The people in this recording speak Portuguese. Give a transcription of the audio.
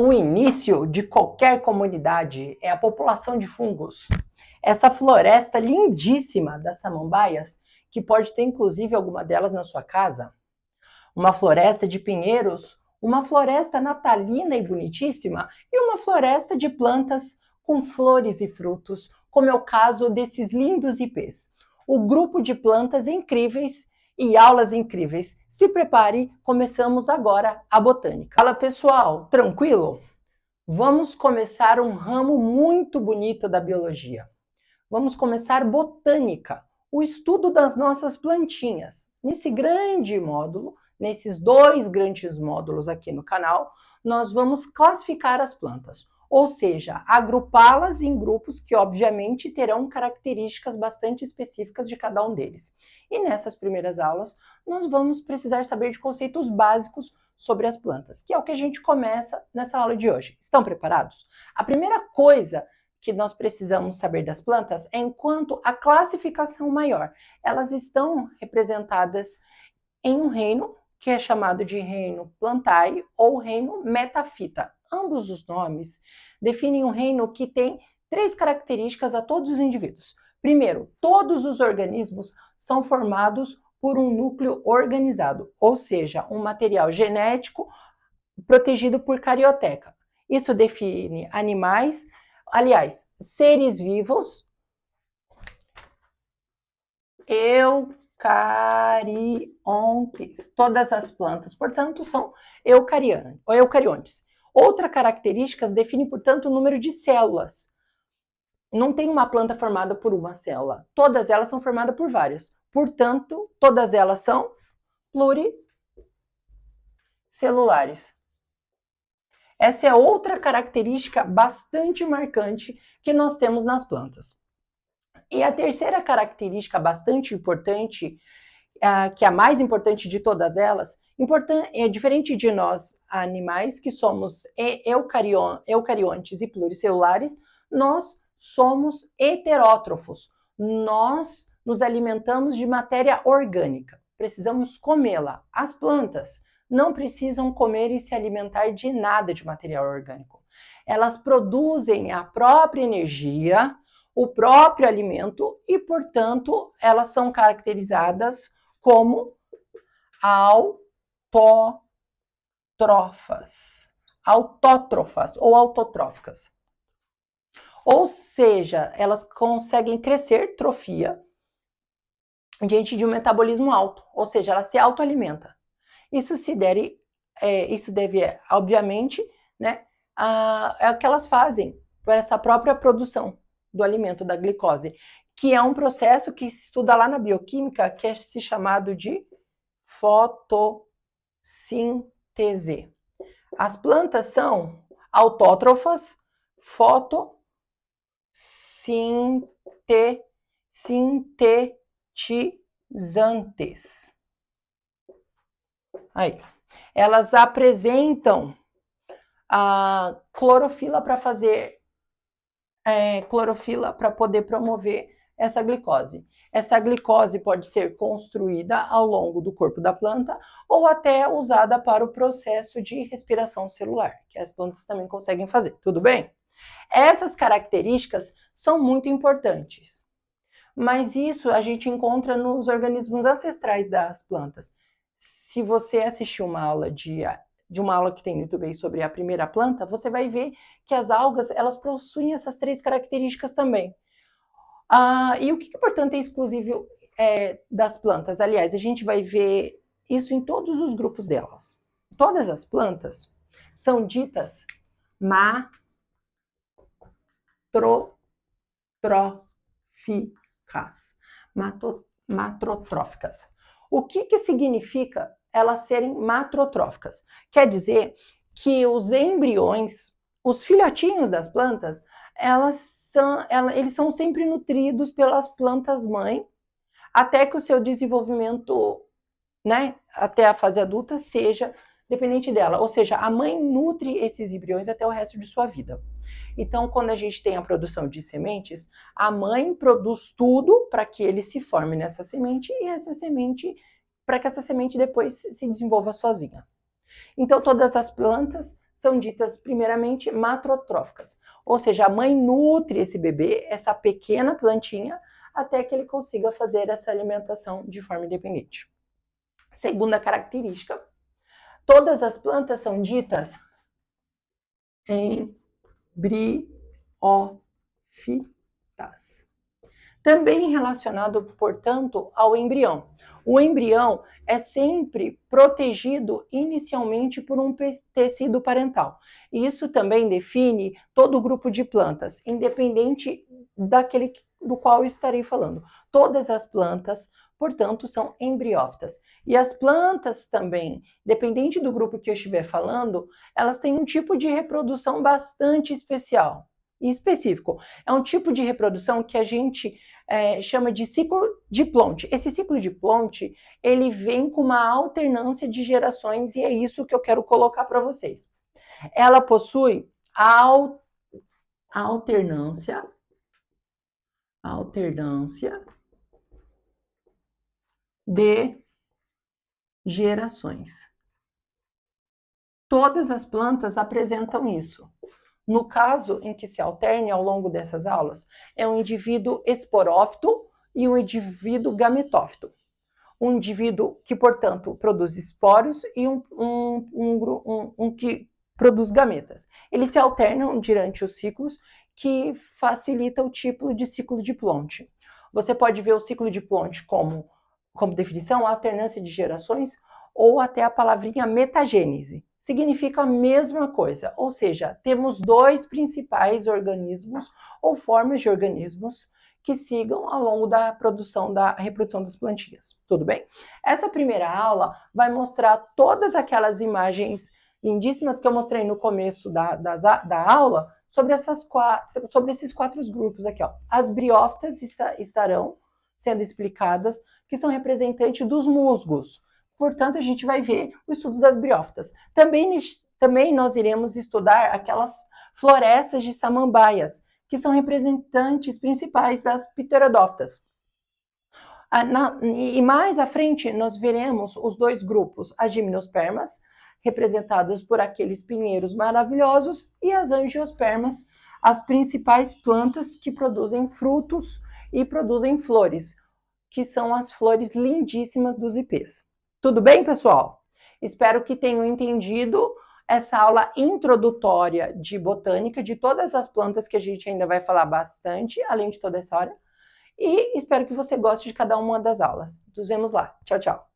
O início de qualquer comunidade é a população de fungos. Essa floresta lindíssima das samambaias, que pode ter inclusive alguma delas na sua casa, uma floresta de pinheiros, uma floresta natalina e bonitíssima e uma floresta de plantas com flores e frutos, como é o caso desses lindos ipês. O grupo de plantas incríveis e aulas incríveis. Se prepare, começamos agora a botânica. Fala pessoal, tranquilo? Vamos começar um ramo muito bonito da biologia. Vamos começar botânica, o estudo das nossas plantinhas. Nesse grande módulo, nesses 2 grandes módulos aqui no canal, nós vamos classificar as plantas, ou seja, agrupá-las em grupos que obviamente terão características bastante específicas de cada um deles. E nessas primeiras aulas, nós vamos precisar saber de conceitos básicos sobre as plantas, que é o que a gente começa nessa aula de hoje. Estão preparados? A primeira coisa que nós precisamos saber das plantas é enquanto a classificação maior. Elas estão representadas em um reino que é chamado de reino Plantae ou reino Metaphyta. Ambos os nomes definem um reino que tem 3 características a todos os indivíduos. Primeiro, todos os organismos são formados por um núcleo organizado, ou seja, um material genético protegido por carioteca. Isso define animais, aliás, seres vivos, eucariontes. Todas as plantas, portanto, são eucariontes. Outra característica define, portanto, o número de células. Não tem uma planta formada por uma célula. Todas elas são formadas por várias. Portanto, todas elas são pluricelulares. Essa é outra característica bastante marcante que nós temos nas plantas. E a terceira característica bastante importante, que é a mais importante de todas elas, é diferente de nós animais, que somos eucariontes e pluricelulares, nós somos heterótrofos. Nós nos alimentamos de matéria orgânica, precisamos comê-la. As plantas não precisam comer e se alimentar de nada de material orgânico. Elas produzem a própria energia, o próprio alimento e, portanto, elas são caracterizadas como autótrofas ou autotróficas. Ou seja, elas conseguem crescer, trofia, diante de um metabolismo alto, ou seja, ela se autoalimenta. Isso deve, obviamente, né, é o que elas fazem por essa própria produção do alimento, da glicose, que é um processo que se estuda lá na bioquímica, que é se chamado de fotossíntese. As plantas são autótrofas, sintetizantes. Aí, elas apresentam a clorofila para fazer clorofila para poder promover essa glicose. Essa glicose pode ser construída ao longo do corpo da planta ou até usada para o processo de respiração celular, que as plantas também conseguem fazer. Tudo bem? Essas características são muito importantes, mas isso a gente encontra nos organismos ancestrais das plantas. Se você assistir uma aula de uma aula que tem no YouTube sobre a primeira planta, você vai ver que as algas, elas possuem essas 3 características também. E o que é importante é exclusivo das plantas? Aliás, a gente vai ver isso em todos os grupos delas. Todas as plantas são ditas matrotróficas. O que significa elas serem matrotróficas? Quer dizer que os embriões, os filhotinhos das plantas, eles são sempre nutridos pelas plantas mãe, até que o seu desenvolvimento, né, até a fase adulta, seja dependente dela. Ou seja, a mãe nutre esses embriões até o resto de sua vida. Então, quando a gente tem a produção de sementes, a mãe produz tudo para que ele se forme nessa semente e essa semente, para que essa semente depois se desenvolva sozinha. Então, todas as plantas são ditas primeiramente matrotróficas, ou seja, a mãe nutre esse bebê, essa pequena plantinha, até que ele consiga fazer essa alimentação de forma independente. Segunda característica, todas as plantas são ditas embriófitas. Também relacionado, portanto, ao embrião. O embrião é sempre protegido inicialmente por um tecido parental. E isso também define todo o grupo de plantas, independente daquele do qual eu estarei falando. Todas as plantas, portanto, são embriófitas. E as plantas também, dependente do grupo que eu estiver falando, elas têm um tipo de reprodução bastante especial e específico. É um tipo de reprodução que a gente chama de ciclo de Plonte. Esse ciclo de Plonte, ele vem com uma alternância de gerações e é isso que eu quero colocar para vocês. Ela possui alternância de gerações. Todas as plantas apresentam isso. No caso em que se alterne ao longo dessas aulas, é um indivíduo esporófito e um indivíduo gametófito. Um indivíduo que, portanto, produz esporos e um que produz gametas. Eles se alternam durante os ciclos, que facilita o tipo de ciclo de Plonte. Você pode ver o ciclo de Plonte como definição, alternância de gerações, ou até a palavrinha metagênese. Significa a mesma coisa, ou seja, temos dois principais organismos ou formas de organismos que sigam ao longo da reprodução das plantinhas. Tudo bem? Essa primeira aula vai mostrar todas aquelas imagens lindíssimas que eu mostrei no começo da aula sobre esses quatro grupos aqui. Ó. As briófitas estarão sendo explicadas, que são representantes dos musgos. Portanto, a gente vai ver o estudo das briófitas. Também nós iremos estudar aquelas florestas de samambaias, que são representantes principais das pterodófitas. E mais à frente, nós veremos os dois grupos, as gimnospermas, representadas por aqueles pinheiros maravilhosos, e as angiospermas, as principais plantas que produzem frutos e produzem flores, que são as flores lindíssimas dos ipês. Tudo bem, pessoal? Espero que tenham entendido essa aula introdutória de botânica, de todas as plantas que a gente ainda vai falar bastante, além de toda essa hora. E espero que você goste de cada uma das aulas. Nos vemos lá. Tchau, tchau.